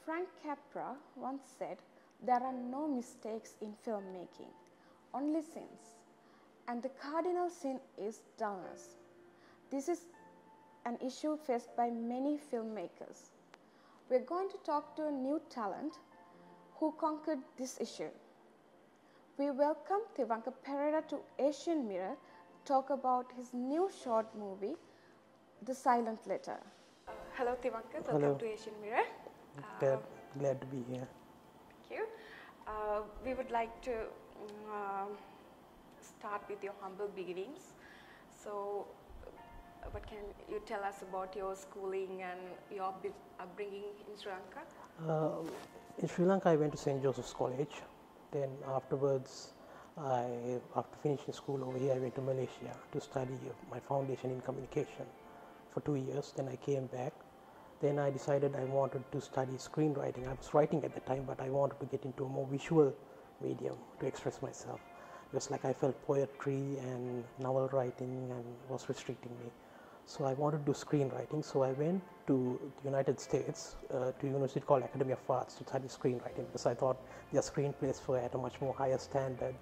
Frank Capra once said, "There are no mistakes in filmmaking, only sins, and the cardinal sin is dullness." This is an issue faced by many filmmakers. We're going to talk to a new talent who conquered this issue. We welcome Tivanka Pereira to Asian Mirror to talk about his new short movie, The Silent Letter. Hello Tivanka, welcome to Asian Mirror. Glad to be here. Thank you. We would like to start with your humble beginnings. So, what can you tell us about your schooling and your upbringing in Sri Lanka? In Sri Lanka, I went to St. Joseph's College. Then afterwards, after finishing school over here, I went to Malaysia to study my foundation in communication for 2 years. Then I came back. Then I decided I wanted to study screenwriting. I was writing at the time, but I wanted to get into a more visual medium to express myself. It was like I felt poetry and novel writing and was restricting me. So I wanted to do screenwriting. So I went to the United States to a university called Academy of Arts to study screenwriting because I thought their screenplays were at a much more higher standard.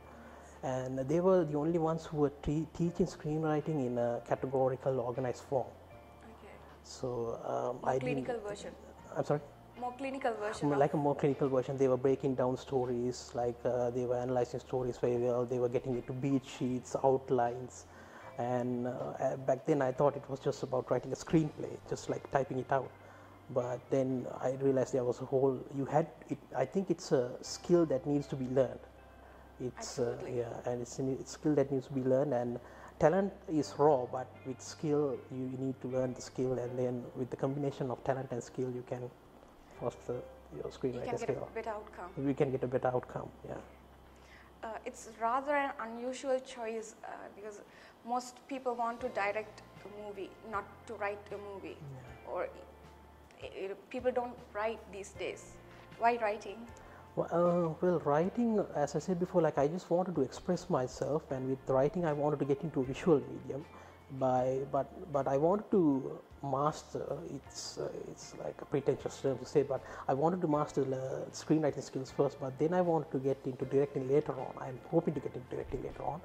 And they were the only ones who were teaching screenwriting in a categorical, organized form. So more clinical version. I'm sorry? More clinical version. Like a more clinical version. They were breaking down stories, like they were analyzing stories very well. They were getting into beat sheets, outlines. And back then I thought it was just about writing a screenplay, just like typing it out. But then I realized there was a whole, I think it's a skill that needs to be learned. It's and it's a skill that needs to be learned, and talent is raw, but with skill you need to learn the skill, and then with the combination of talent and skill you can foster your screenwriting skill. You can get a better outcome. We can get a better outcome, yeah. It's rather an unusual choice because most people want to direct a movie, not to write a movie. Yeah. Or people don't write these days. Why writing? Well, writing, as I said before, like I just wanted to express myself, and with writing I wanted to get into a visual medium. But I wanted to master, it's like a pretentious term to say, but I wanted to master the screenwriting skills first, but then I wanted to get into directing later on. I'm hoping to get into directing later on.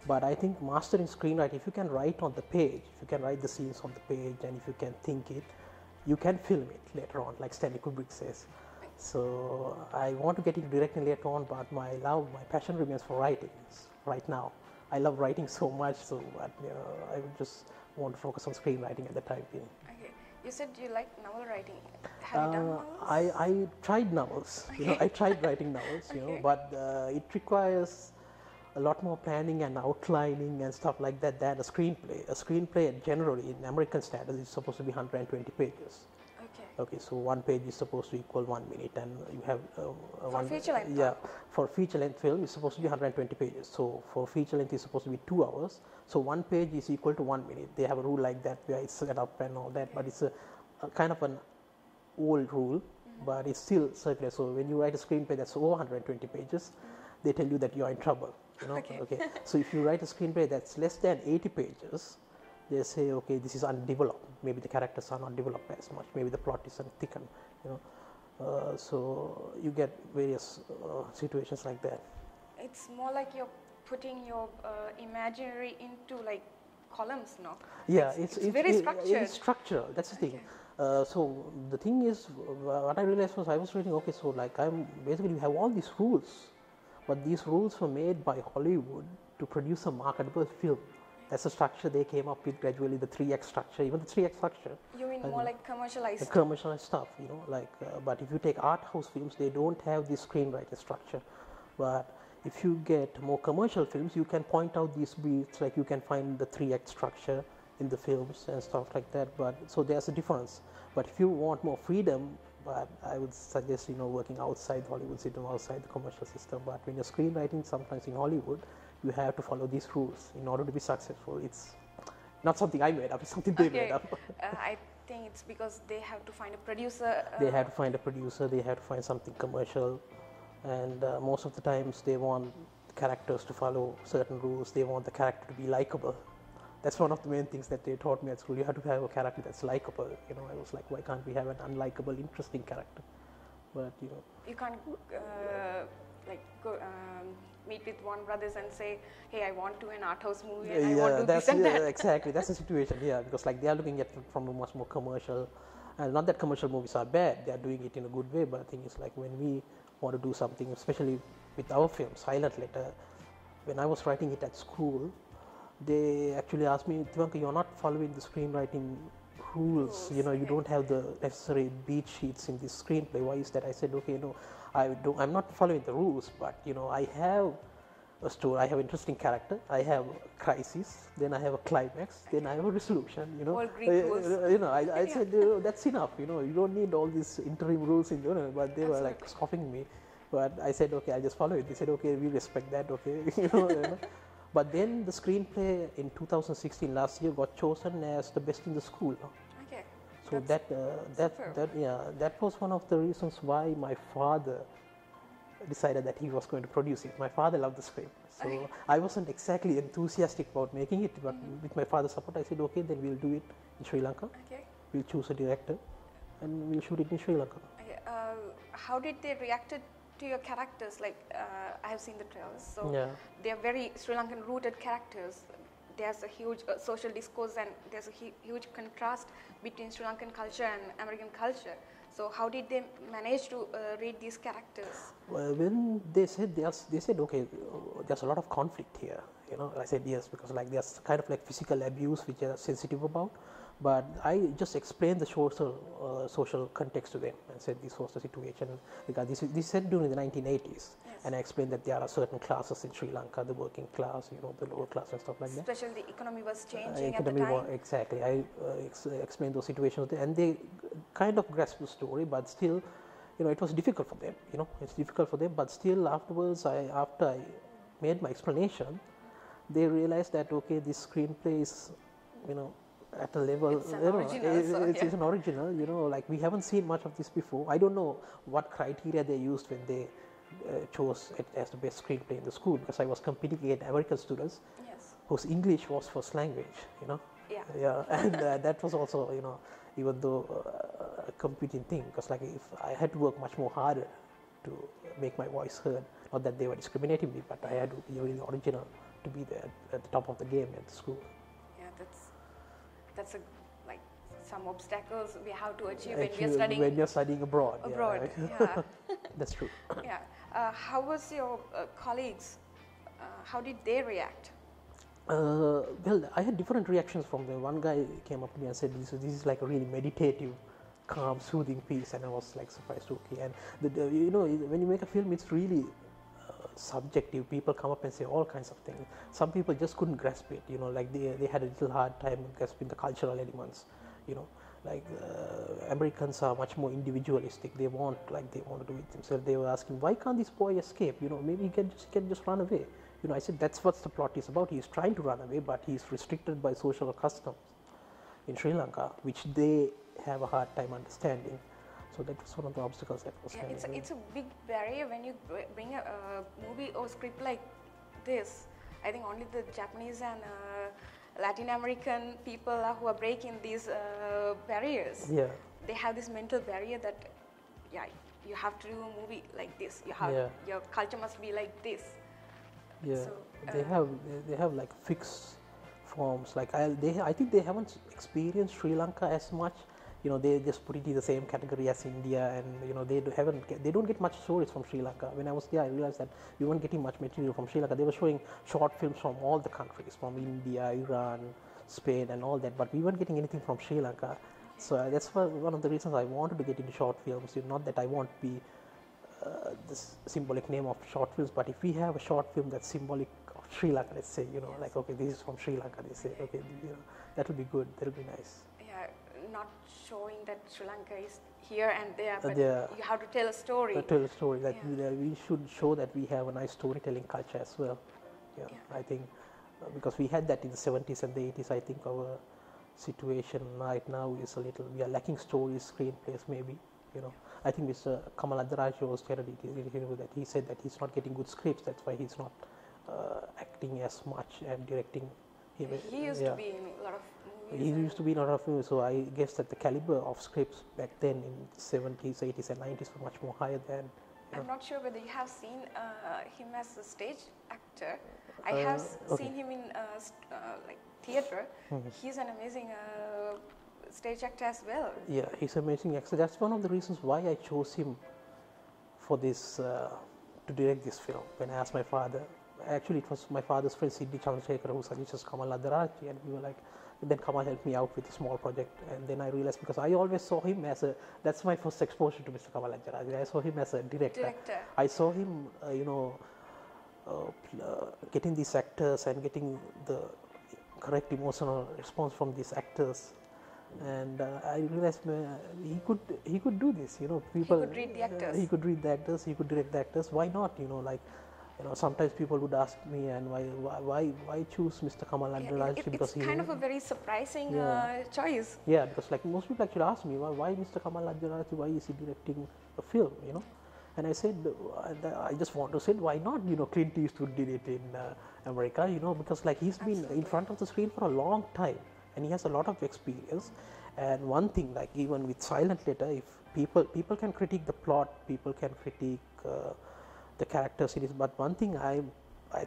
But I think mastering screenwriting, if you can write on the page, if you can write the scenes on the page, and if you can think it, you can film it later on, like Stanley Kubrick says. So I want to get into directing later on, but my passion remains for writing right now. I love writing so much, so but, I would just want to focus on screenwriting at the time being. Okay, you said you like novel writing. Have you done novels? I tried novels. Okay. I tried writing novels, okay. But it requires a lot more planning and outlining and stuff like that than a screenplay. A screenplay generally in American standards is supposed to be 120 pages. Okay, so one page is supposed to equal 1 minute, and you have for feature length. Yeah, for feature length film, it's supposed to be 120 pages. So for feature length, it's supposed to be 2 hours. So one page is equal to 1 minute. They have a rule like that where it's set up and all that, but it's a kind of an old rule, but it's still circular. So when you write a screenplay that's over 120 pages, they tell you that you are in trouble. Okay. So if you write a screenplay that's less than 80 pages, they say, okay, this is undeveloped. Maybe the characters are not developed as much. Maybe the plot isn't thickened. So you get various situations like that. It's more like you're putting your imaginary into like columns, no? Yeah, it's very structured. It's structural. That's the thing. So the thing is, what I realized was I was reading. Okay, so like basically we have all these rules, but these rules were made by Hollywood to produce a marketable film. That's the structure they came up with gradually, the 3X structure, even the 3X structure. You mean more like commercialized? Commercialized stuff, but if you take art house films, they don't have this screenwriting structure. But if you get more commercial films, you can point out these beats, like you can find the 3X structure in the films and stuff like that. But so there's a difference. But if you want more freedom, but I would suggest, working outside the Hollywood system, outside the commercial system. But when you're screenwriting, sometimes in Hollywood, you have to follow these rules in order to be successful. It's not something I made up, it's something they made up. I think it's because they have to find a producer. They have to find a producer, they have to find something commercial, and most of the times they want the characters to follow certain rules, they want the character to be likable. That's one of the main things that they taught me at school. You have to have a character that's likable. I was like, why can't we have an unlikable, interesting character? but you know. You can't like go meet with Warner Brothers and say, hey, I want to an art house movie and I want to do that's this and that. exactly that's the situation. Yeah, because like they are looking at it from a much more commercial, and not that commercial movies are bad. They are doing it in a good way, but the thing is like when we want to do something, especially with our film, Silent Letter, when I was writing it at school, they actually asked me, Tivanka, you're not following the screenwriting rules. You know, you don't have the necessary beat sheets in this screenplay. Why is that? I said, okay, no, I'm not following the rules, but you know, I have a story. I have an interesting character. I have a crisis. Then I have a climax. Then I have a resolution. You know, All Greek rules. You know, I said that's enough. You know, you don't need all these interim rules. In you know, but they were like scoffing me. But I said, okay, I'll just follow it. They said, okay, we respect that. Okay, you know. But then the screenplay in 2016 last year got chosen as the best in the school. Okay. So that was one of the reasons why my father decided that he was going to produce it. My father loved the script, so I wasn't exactly enthusiastic about making it, but with my father's support, I said, okay, then we'll do it in Sri Lanka. Okay. We'll choose a director, and we'll shoot it in Sri Lanka. Okay. How did they react to your characters? Like I have seen the trailers, so they are very Sri Lankan rooted characters. There's a huge social discourse and there's a huge contrast between Sri Lankan culture and American culture. So how did they manage to read these characters? Well, when they said okay, there's a lot of conflict here. You know, I said yes because like there's kind of like physical abuse which they are sensitive about. But I just explained the social context to them and said this was the situation. Because this is said during the 1980s, and I explained that there are certain classes in Sri Lanka, the working class, you know, the lower class and stuff like that. Especially the economy was changing at the time. Exactly. I explained those situations, and they kind of grasped the story, but still, you know, it was difficult for them. You know, it's difficult for them, but still afterwards, after I made my explanation, they realized that okay, this screenplay is, you know, at a level, it's an original, it's an original, you know, like we haven't seen much of this before. I don't know what criteria they used when they chose it as the best screenplay in the school, because I was competing against American students whose English was first language, you know. And that was also, you know, even though a competing thing, because like if I had to work much more harder to make my voice heard, not that they were discriminating me, but I had to be really original to be there at the top of the game at the school. Yeah, that's like some obstacles we have to achieve when you're studying abroad. Yeah. That's true. Yeah. How was your colleagues? How did they react? Well, I had different reactions from them. One guy came up to me and said, "This is like a really meditative, calm, soothing piece," and I was like surprised. Okay, and you know, when you make a film, it's really subjective. People come up and say all kinds of things. Some people just couldn't grasp it. You know, like they had a little hard time grasping the cultural elements. You know, like Americans are much more individualistic. They want to do it themselves. They were asking, why can't this boy escape? You know, maybe he can just run away. You know, I said that's what the plot is about. He's trying to run away, but he's restricted by social customs in Sri Lanka, which they have a hard time understanding. So that was one of the obstacles that was. Yeah, it's a big barrier when you bring a movie or script like this. I think only the Japanese and Latin American people who are breaking these barriers. Yeah. They have this mental barrier that, yeah, you have to do a movie like this. Your culture must be like this. Yeah, so, they have like fixed forms. Like I think they haven't experienced Sri Lanka as much. You know, they just put it in the same category as India, and you know they don't get much stories from Sri Lanka. When I was there, I realized that we weren't getting much material from Sri Lanka. They were showing short films from all the countries, from India, Iran, Spain, and all that, but we weren't getting anything from Sri Lanka. So that's one of the reasons I wanted to get into short films. Not that I want to be this symbolic name of short films, but if we have a short film that's symbolic of Sri Lanka, let's say, you know, like okay, this is from Sri Lanka. They say, okay, you know, that would be good. That would be nice. Yeah, not showing that Sri Lanka is here and there, but you have to tell a story. Tell a story. Like we should show that we have a nice storytelling culture as well. Yeah. I think because we had that in the 70s and the 80s. I think our situation right now is we are lacking stories, screenplays, maybe. You know, I think Mr. Kamal Adaraj was telling that he said that he's not getting good scripts. That's why he's not acting as much and directing. He used to be in a lot of movies. movies. He used to be in a lot of movies, so I guess that the caliber of scripts back then in 70s, 80s, and 90s were much more higher than. I'm not sure whether you have seen him as a stage actor. I have Okay. seen him in like theatre. He's an amazing stage actor as well. Yeah, he's an amazing actor. That's one of the reasons why I chose him for this to direct this film. When I asked my father, actually it was my father's friend Sidney Chandrasekhar who suggested Kamal Adarachi, and we were like, then Kamal helped me out with a small project, and then I realized, because I always saw him as a, that's my first exposure to Mr. Kamal Adarachi. I saw him as a director. I saw him, getting these actors and getting the correct emotional response from these actors. And I realized he could do this, people. He could read the actors. He could read the actors. He could direct the actors. Why not? Sometimes people would ask me, and why choose Mr. Kamal Adarachi? Because it's kind of a very surprising choice. Yeah, because like most people actually ask me, why Mr. Kamal Adarachi? Why is he directing a film? And I said, I just want to say, why not? Clint Eastwood did it in America. Because like he's been in front of the screen for a long time, and he has a lot of experience. And one thing, like even with Silent Letter, if people can critique the plot, people can critique the characters in it, but one thing I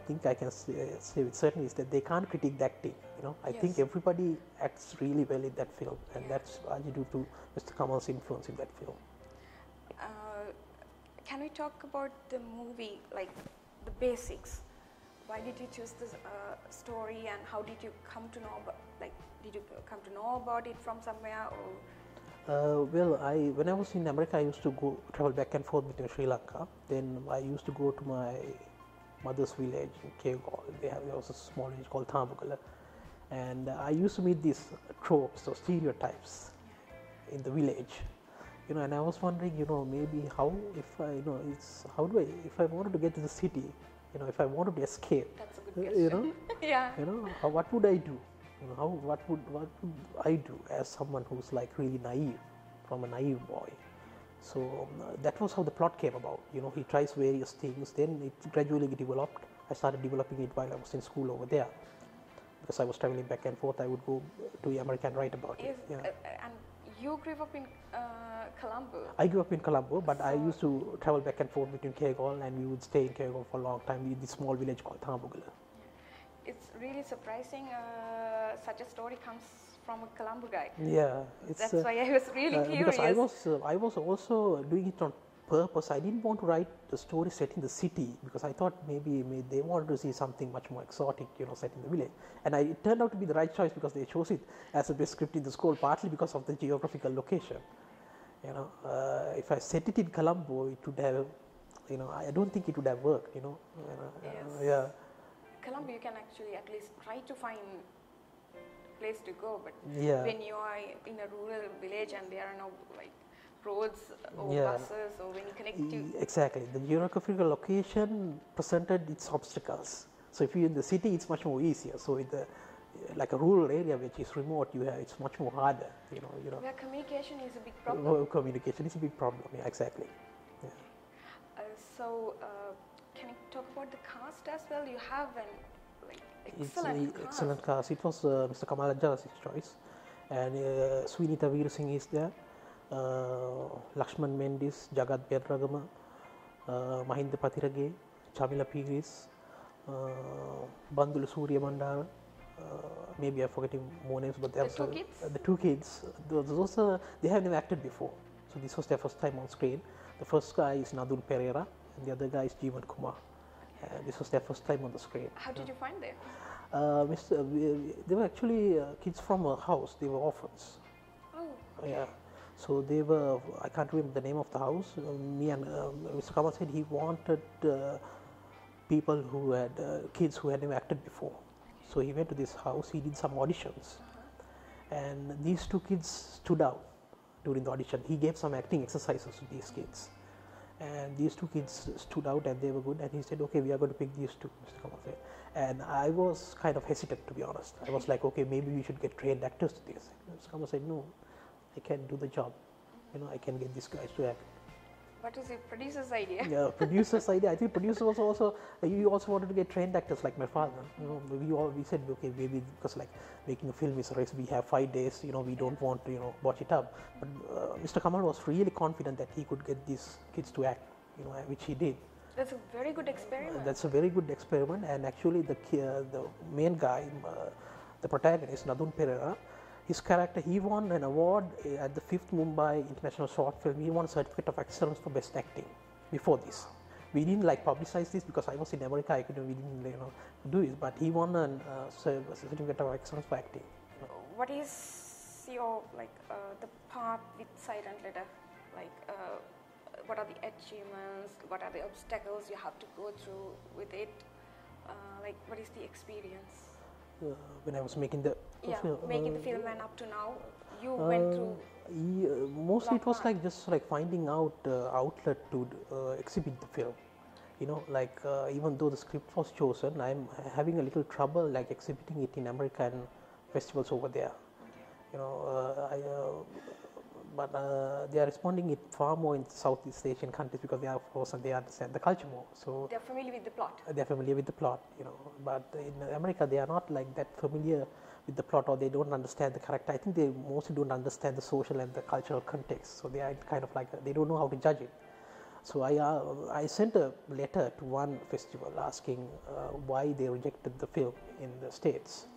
think I can say with certainty is that they can't critique the acting. I think everybody acts really well in that film, and that's largely due to Mr. Kamal's influence in that film. Can we talk about the movie, like the basics? Why did you choose this story, and how did you come to know about? Like, did you come to know about it from somewhere, or? Well, when I was in America, I used to travel back and forth between Sri Lanka. Then I used to go to my mother's village in Kegol. There was a small village called Thambugala, and I used to meet these tropes or stereotypes in the village. And I was wondering, maybe how if I, how do I, if I wanted to get to the city, if I wanted to escape, that's a good question. Yeah. What would I do? What would I do as someone who's like really naive, from a naive boy? So that was how the plot came about. He tries various things, then it gradually developed. I started developing it while I was in school over there, because I was traveling back and forth. I would go to America and write about it. Yeah. And you grew up in Colombo. I grew up in Colombo, but I used to travel back and forth between Kegol, and we would stay in Kegol for a long time in this small village called Thambugala. It's really surprising such a story comes from a Colombo guy. Yeah, that's why I was really curious. Because I was also doing it on purpose. I didn't want to write the story set in the city, because I thought maybe they wanted to see something much more exotic, set in the village. And it turned out to be the right choice, because they chose it as the best script in the school, partly because of the geographical location. If I set it in Colombo, it would have, I don't think it would have worked. Yes. Yeah. Colombo, you can actually at least try to find place to go, but yeah. when you are in a rural village and there are no like roads or yeah. buses, or when you connect to exactly, the geographical location presented its obstacles. So if you're in the city, it's much more easier. So in the like a rural area which is remote, it's much more harder. Where communication is a big problem. Communication is a big problem. Yeah, exactly. Yeah. Can you talk about the cast as well? You have an excellent cast. It was Mr. Kamal Adarachi's choice, and Sweenita Veerasinghe is there, Lakshman Mendis, Jagat Berragama, Mahinda Pathirage, Chamila Piris, Bandula Surya Mandara. Maybe I'm forgetting more names, but the two kids. Those they have never acted before, so this was their first time on screen. The first guy is Nadul Pereira, and the other guy is Jeevan Kumar. This was their first time on the screen. How did you find them? They were actually kids from a house. They were orphans. Oh. Yeah. So they were. I can't remember the name of the house. Me and Mr. Kamal said he wanted people who had kids who had never acted before. So he went to this house. He did some auditions, and these two kids stood out during the audition. He gave some acting exercises to these kids, and these two kids stood out and they were good. And he said, "Okay, we are going to pick these two." Mr. Kamal said, and I was kind of hesitant, to be honest. I was like, "Okay, maybe we should get trained actors to this." Mr. Kamal said, "No, I can do the job. I can get these guys to act." What is the producer's idea? Yeah, producer's idea. I think producer was also he also wanted to get trained actors like my father. You know, we said okay, maybe because like making a film is a race. We have 5 days. You know, we don't want to botch it up. But Mr. Kamal was really confident that he could get these kids to act. You know, which he did. That's a very good experiment. That's a very good experiment. And actually, the main guy, the protagonist, Nadun Pereira, his character, he won an award at the 5th Mumbai International Short Film. He won a certificate of excellence for best acting before this. We didn't like publicize this because I was in America. We didn't do it. But he won a certificate of excellence for acting. What is your the path with Silent Letter? What are the achievements? What are the obstacles you have to go through with it? What is the experience? When I was making the film, making the film and up to now, you went through. Mostly it was like just like finding out outlet to exhibit the film. You know, even though the script was chosen, I'm having a little trouble like exhibiting it in American festivals over there. You know, but they are responding it far more in Southeast Asian countries because they are, of course, and they understand the culture more. So they're familiar with the plot. They're familiar with the plot, you know. But in America, they are not like that familiar with the plot, or they don't understand the character. I think they mostly don't understand the social and the cultural context. So they are kind of like they don't know how to judge it. So I sent a letter to one festival asking why they rejected the film in the States,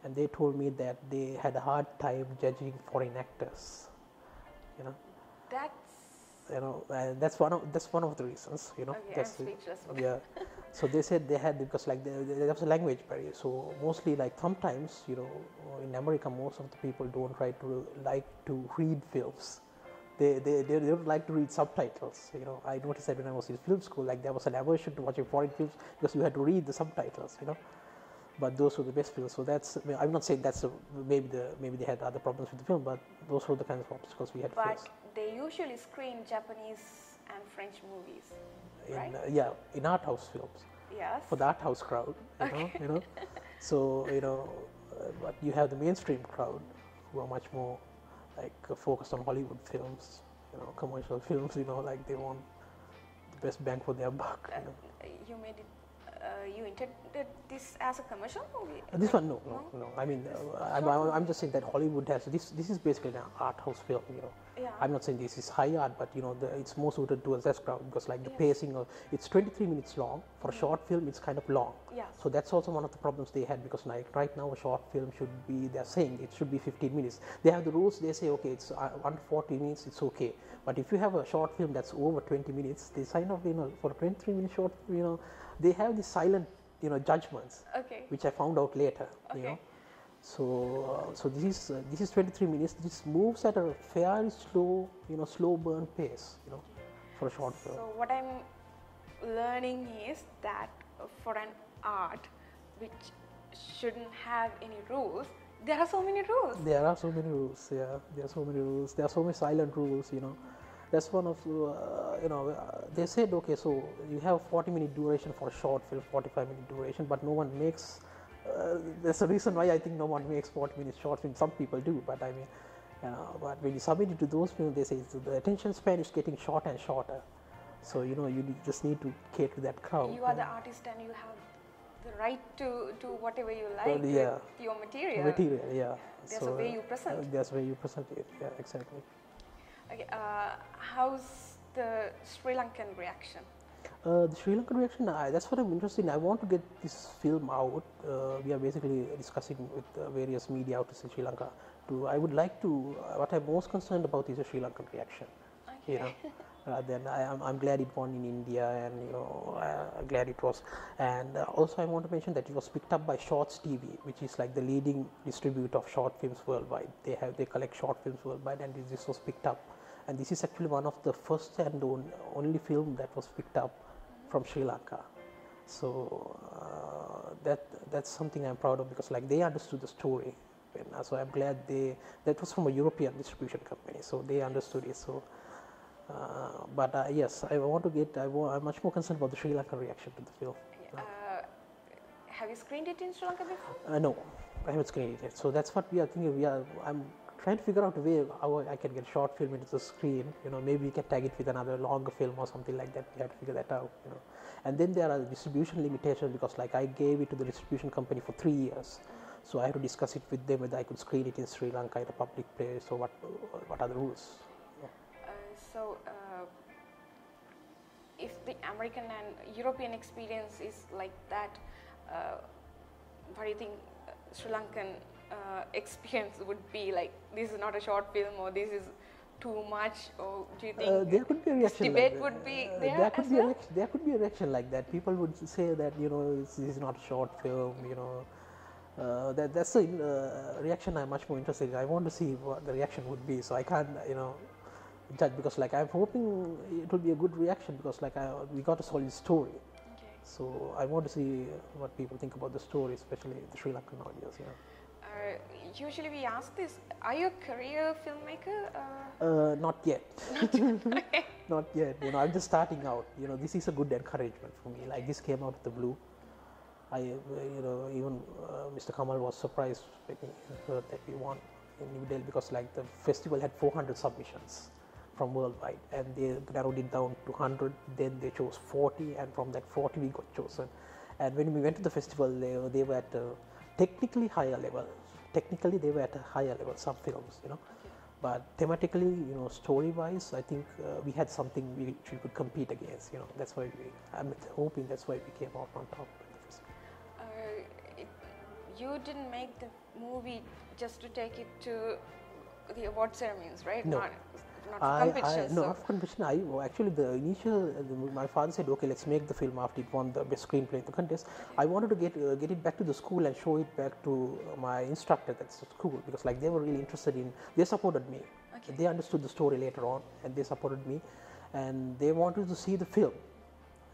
and they told me that they had a hard time judging foreign actors. You know, that's one of the reasons. You know, okay, I'm speechless. Yeah. So they said they had because like there was a language barrier. So mostly like sometimes in America most of the people don't like to read films. They don't like to read subtitles. You know, I noticed that when I was in film school, like there was an aversion to watching foreign films because you had to read the subtitles. You know. But those were the best films. So I'm not saying that's maybe they had other problems with the film, but those were the kinds of obstacles we had to face. But they usually screen Japanese and French movies, right? In art house films. Yes. For the art house crowd, you know. So but you have the mainstream crowd who are much more like focused on Hollywood films, commercial films. Like they want the best bang for their buck. You made it. You intended this as a commercial movie? This one, no. I mean, I'm just saying that Hollywood has this. This is basically an art house film. Yeah. I'm not saying this is high art, but it's more suited towards that crowd because like the pacing of it's 23 minutes long. For a short film, it's kind of long. Yeah. So that's also one of the problems they had because like right now a short film should be, they're saying it should be 15 minutes. They have the rules. They say okay, it's under 40 minutes, it's okay. But if you have a short film that's over 20 minutes, they sign off for a 23-minute short. They have these silent judgments, which I found out later. So this is 23 minutes. This moves at a fairly slow slow burn pace for a short film. So what I'm learning is that for an art which shouldn't have any rules, there are so many rules. There are so many rules. Yeah, there are so many rules. There are so many silent rules. That's one of they said okay, so you have 40-minute duration for a short film, 45-minute duration, but no one makes. There's a reason why I think no one makes 40-minute short films. Some people do, but I mean, but when you submit it to those films, they say the attention span is getting shorter and shorter. So you just need to cater to that crowd. You are the artist, and you have the right to do whatever you like with your material. Yeah. There's a way you present. There's a way you present it. Yeah, exactly. Okay, how's the Sri Lankan reaction? The Sri Lankan reaction, that's what I'm interested in. I want to get this film out. We are basically discussing with various media outlets in Sri Lanka. I would like to, what I'm most concerned about is the Sri Lankan reaction. Okay. Then I'm glad it won in India, and glad it was. And also I want to mention that it was picked up by Shorts TV, which is like the leading distributor of short films worldwide. They collect short films worldwide, and this was picked up. And this is actually one of the first and only film that was picked up from Sri Lanka. So that's something I'm proud of because like they understood the story. So I'm glad that was from a European distribution company. So they understood it. So. But yes, I'm much more concerned about the Sri Lankan reaction to the film. Have you screened it in Sri Lanka before? No, I haven't screened it yet. So that's what we are thinking. I'm trying to figure out a way how I can get short film into the screen. Maybe we can tag it with another longer film or something like that. We have to figure that out. And then there are distribution limitations because like I gave it to the distribution company for 3 years, so I had to discuss it with them whether I could screen it in Sri Lanka at a public place or what are the rules. So if the American and European experience is like that, what do you think Sri Lankan experience would be like? This is not a short film, or this is too much, or do you think there could be a reaction debate like would be there could be there could be a reaction like that. People would say that this is not a short film. That's a reaction I'm much more interested in. I want to see what the reaction would be, so I can't judge, because like I'm hoping it will be a good reaction, because like we got a solid story. Okay. So I want to see what people think about the story, especially the Sri Lankan audience. Usually we ask this: are you a career filmmaker? Not yet. Not yet. I'm just starting out. This is a good encouragement for me. Like this came out of the blue. Even Mr. Kamal was surprised when he heard that we won in New Delhi, because like the festival had 400 submissions from worldwide, and they narrowed it down to 100. Then they chose 40, and from that 40 we got chosen. And when we went to the festival, they were at a technically higher level. Technically, they were at a higher level. Some films, but thematically, story-wise, I think we had something which we could compete against. That's why I'm hoping that's why we came out on top. You didn't make the movie just to take it to the award ceremonies, right? No. Not for competition. No, not for competition. Actually, my father said, okay, let's make the film after it won the best screenplay in the contest. I wanted to get it back to the school and show it back to my instructor at the school, because like they were really interested they supported me. Okay. They understood the story later on, and they supported me, and they wanted to see the film.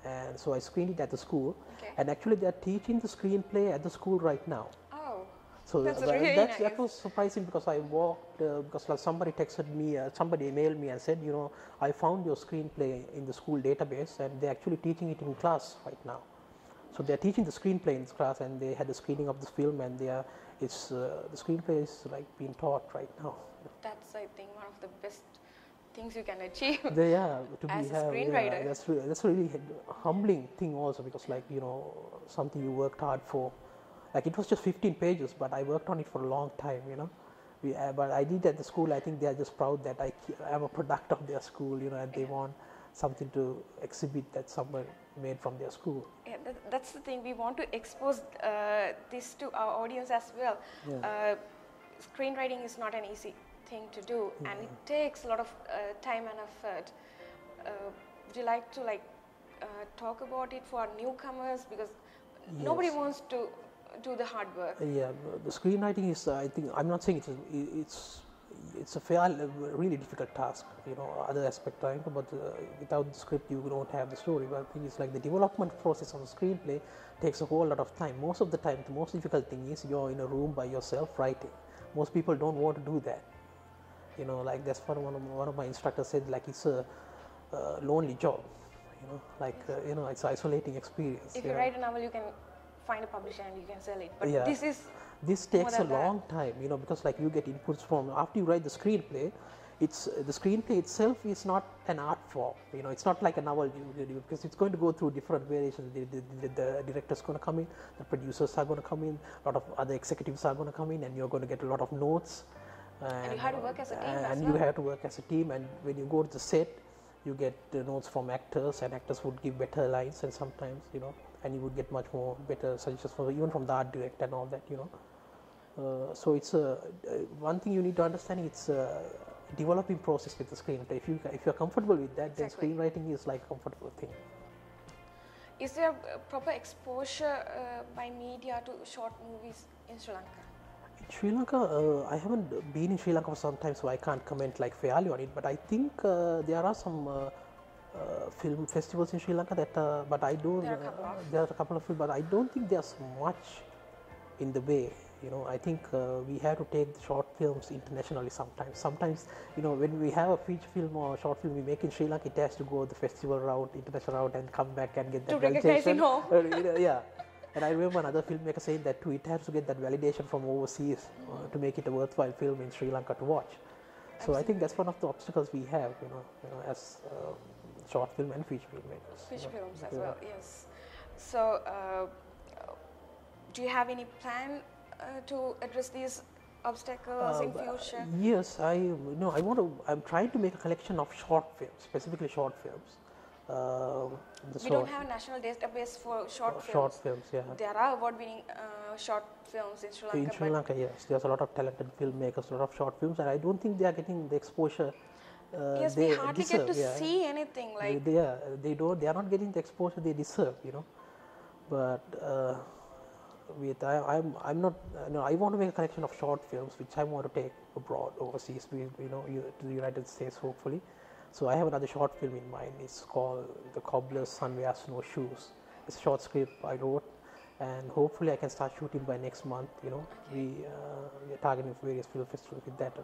And so I screened it at the school, and actually they are teaching the screenplay at the school right now. Oh, so that's really nice. That was surprising, because I walked, because like somebody texted me, somebody emailed me and said, I found your screenplay in the school database, and they're actually teaching it in class right now. So they're teaching the screenplay in this class, and they had a screening of this film, and the screenplay is like being taught right now. That's, I think, one of the best things you can achieve as a screenwriter. That's a really humbling thing also, because like something you worked hard for. Like it was just 15 pages, but I worked on it for a long time. But I did at the school. I think they are just proud that I am a product of their school. And they want something to exhibit that someone made from their school. Yeah, that's the thing. We want to expose this to our audience as well. Yeah. Screenwriting is not an easy thing to do, and it takes a lot of time and effort. Would you like to talk about it for our newcomers, because nobody wants to do the hard work? Yeah, the screenwriting is, I think, I'm not saying it's a fair, really difficult task. Other aspect, but without the script you don't have the story. But I think it's like the development process of the screenplay takes a whole lot of time. Most of the time, the most difficult thing is you're in a room by yourself writing. Most people don't want to do that. Like that's what one of my instructors said, like it's a lonely job, it's an isolating experience. If you write a novel, you can find a publisher and you can sell it, but this takes a long time, because like you get inputs from, after you write the screenplay, the screenplay itself is not an art form, it's not like a novel, because it's going to go through different variations. The director's going to come in, the producers are going to come in, a lot of other executives are going to come in, and you're going to get a lot of notes. And you have to work as a team as well. You have to work as a team, and when you go to the set, you get notes from actors, and actors would give better lines, and sometimes, and you would get much more better suggestions even from the art director and all that, So it's one thing you need to understand, it's a developing process with the screenplay. If you're comfortable with that, then screenwriting is like a comfortable thing. Is there proper exposure by media to short movies in Sri Lanka? In Sri Lanka, I haven't been in Sri Lanka for some time, so I can't comment like fairly on it. But I think there are some film festivals in Sri Lanka that, but I don't. There are a couple of films, but I don't think there's much in the way. I think we have to take the short films internationally sometimes. Sometimes, when we have a feature film or short film we make in Sri Lanka, it has to go the festival route, international route, and come back and get that to recognize in home. Yeah. And I remember another filmmaker saying that too, it has to get that validation from overseas to make it a worthwhile film in Sri Lanka to watch. So I think that's one of the obstacles we have, as short film and feature filmmakers. Feature films as well, yes. So, do you have any plan to address these obstacles in future? Yes, I'm trying to make a collection of short films, specifically short films. We don't have a national database for short films. Short films, yeah. There are award-winning short films in Sri Lanka. In Sri Lanka, yes, there's a lot of talented filmmakers, a lot of short films, and I don't think they are getting the exposure. Yes, we hardly get to see anything like. They are not getting the exposure they deserve, But I'm not. I want to make a collection of short films which I want to take abroad, overseas, to the United States, hopefully. So I have another short film in mind. It's called The Cobbler's Son Wears No Shoes. It's a short script I wrote, and hopefully I can start shooting by next month. We are targeting various film festivals with that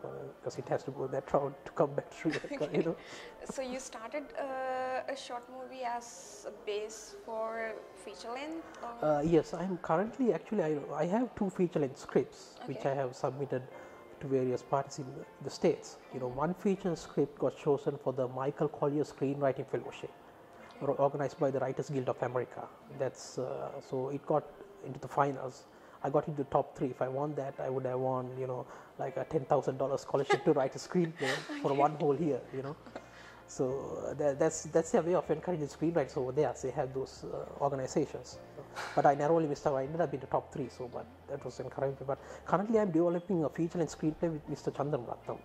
because it has to go that route to come back to Sri Lanka. So you started a short movie as a base for feature length? Yes, I'm currently I have 2 feature length scripts which I have submitted to various parties in the States. One feature script got chosen for the Michael Collier Screenwriting Fellowship, organized by the Writers Guild of America. That's so it got into the finals. I got into the top 3. If I won that, I would have won, like a $10,000 scholarship to write a screenplay for one whole year. So that's their way of encouraging screenwriters over there. They have those organizations. But I narrowly missed out. I ended up in the top 3. So, but that was encouraging. But currently, I'm developing a feature-length screenplay with Mr. Chandram Ratnam.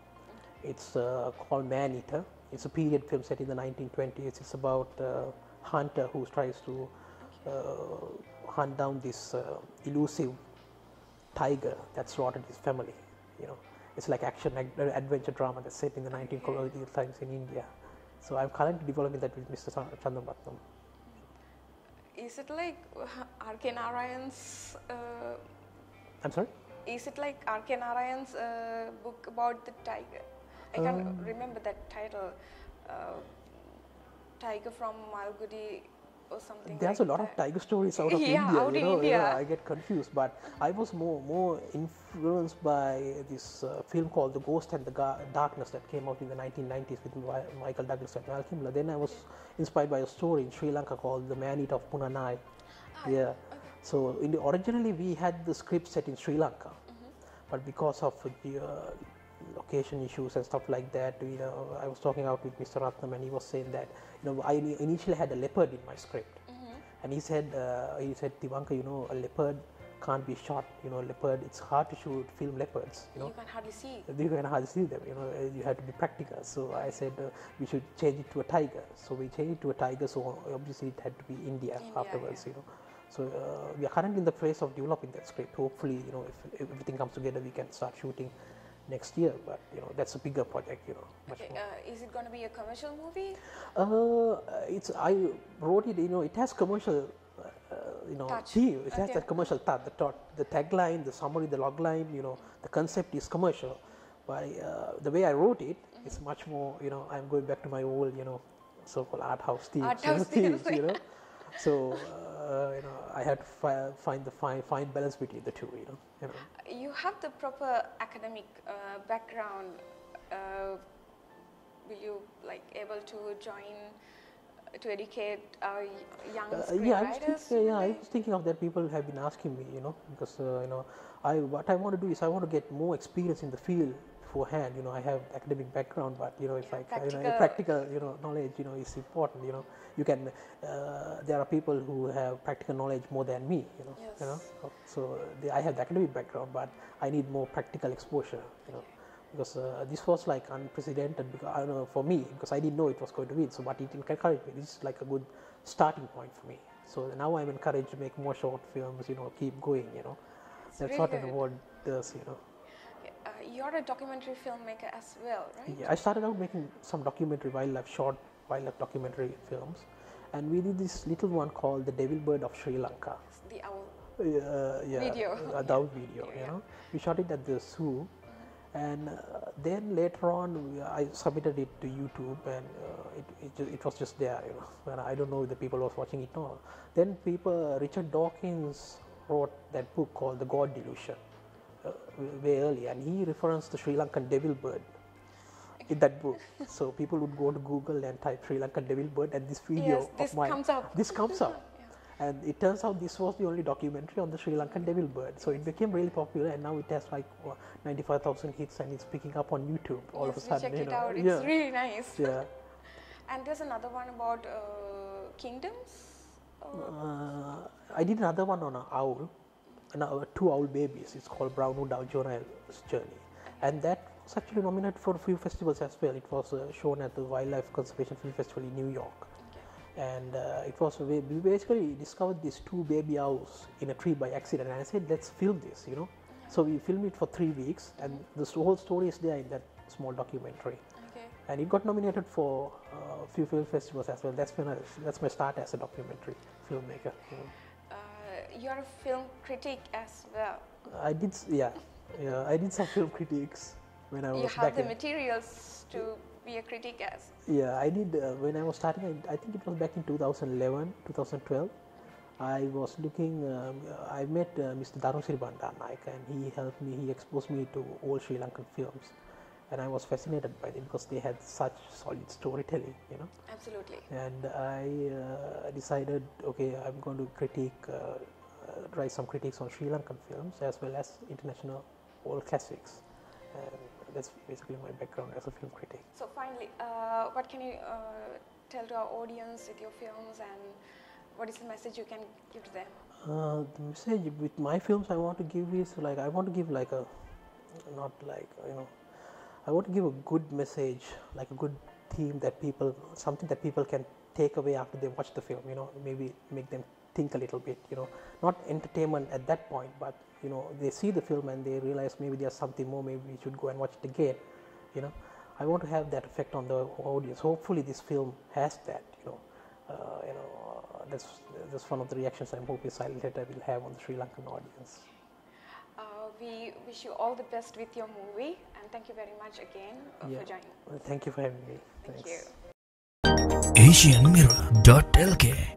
It's called Man Eater. It's a period film set in the 1920s. It's about a hunter who tries to hunt down this elusive tiger that's rotted his family. It's like action adventure drama that's set in the 19th colonial times in India. So I'm currently developing that with Mr. Chandram Ratnam. Is it like R.K. Narayan's? I'm sorry? Is it like R.K. Narayan's book about the tiger? I can't remember that title. Tiger from Malgudi or something. There's like a lot that. of tiger stories out of India. Out in India. I get confused, but I was more influenced by this film called The Ghost and the Darkness that came out in the 1990s with Michael Douglas and Val Kilmer. Then I was inspired by a story in Sri Lanka called The Man Eater of Punanai. Yeah. Okay. So originally we had the script set in Sri Lanka, but because of the location issues and stuff like that, I was talking out with Mr. Ratnam, and he was saying that I initially had a leopard in my script, and he said Tivanka, a leopard can't be shot. Leopard, it's hard to film leopards. You can hardly see. You can hardly see them. You have to be practical. So I said we should change it to a tiger. So we changed it to a tiger. So obviously it had to be India afterwards. Yeah. So we are currently in the phase of developing that script. Hopefully, if everything comes together, we can start shooting next year. But that's a bigger project. Okay. Is it going to be a commercial movie? I wrote it. It has commercial. Theme. It has that commercial touch. The tagline, the summary, the logline. The concept is commercial. But the way I wrote it, it's much more. I'm going back to my old, so-called art house themes. So I had to find the fine balance between the two. You have the proper academic background. Will you able to join to educate our young screenwriters? I was thinking of that. People have been asking me, because what I want to do is I want to get more experience in the field beforehand. I have academic background, but it's like practical knowledge is important. You can there are people who have practical knowledge more than me. So I have the academic background, but I need more practical exposure. Because this was like unprecedented because, for me, because I didn't know it was going to win. So, but it encouraged me. This is like a good starting point for me. So now I'm encouraged to make more short films. Keep going. That's really what an award does. You're a documentary filmmaker as well, right? Yeah, I started out making some documentary wildlife documentary films, and we did this little one called The Devil Bird of Sri Lanka. The owl. Video. The owl video. We shot it at the zoo. And then later on, I submitted it to YouTube, and it was just there, you know. And I don't know if the people was watching it or not. Then Richard Dawkins wrote that book called The God Delusion way earlier, and he referenced the Sri Lankan devil bird in that book. So people would go to Google and type Sri Lankan devil bird, and this video Yes, this of mine, comes up. this comes up. And it turns out this was the only documentary on the Sri Lankan devil bird. So it became really popular, and now it has like 95,000 hits, and it's picking up on YouTube all of a sudden. Check you it know. out. It's Yeah. really nice. Yeah. And there's another one about kingdoms. I did another one on an owl, two owl babies. It's called Brownwood Owl Journal's Journey, and that was actually nominated for a few festivals as well. It was shown at the Wildlife Conservation Film Festival in New York. And it was, we basically discovered these two baby owls in a tree by accident, and I said, let's film this, you know. So we filmed it for 3 weeks, and the whole story is there in that small documentary. And it got nominated for a few film festivals as well. That's my start as a documentary filmmaker. You know. You're a film critic as well. I did, I did some film critiques when I was You back have the in, materials to be a critic as. Yeah, I did when I was starting. I think it was back in 2011, 2012. I was looking. I met Mr. Darun Siribandanayake, and he helped me. He exposed me to all Sri Lankan films, and I was fascinated by them because they had such solid storytelling. You know. Absolutely. And I decided, okay, I'm going to write some critiques on Sri Lankan films as well as international old classics. And that's basically my background as a film critic. So finally, what can you tell to our audience with your films, and what is the message you can give to them? The message with my films I want to give is like, I want to give like a, not like, you know, I want to give a good message, like a good theme that people, something that people can take away after they watch the film, you know, maybe make them think a little bit, you know, not entertainment at that point, but you know, they see the film and they realize maybe there's something more, maybe we should go and watch it again, you know. I want to have that effect on the audience. Hopefully this film has that, you know, that's one of the reactions I'm hoping Silent Letter will have on the Sri Lankan audience. We wish you all the best with your movie, and thank you very much again for joining. Thank you for having me. Thank Thanks. you. AsianMirror.lk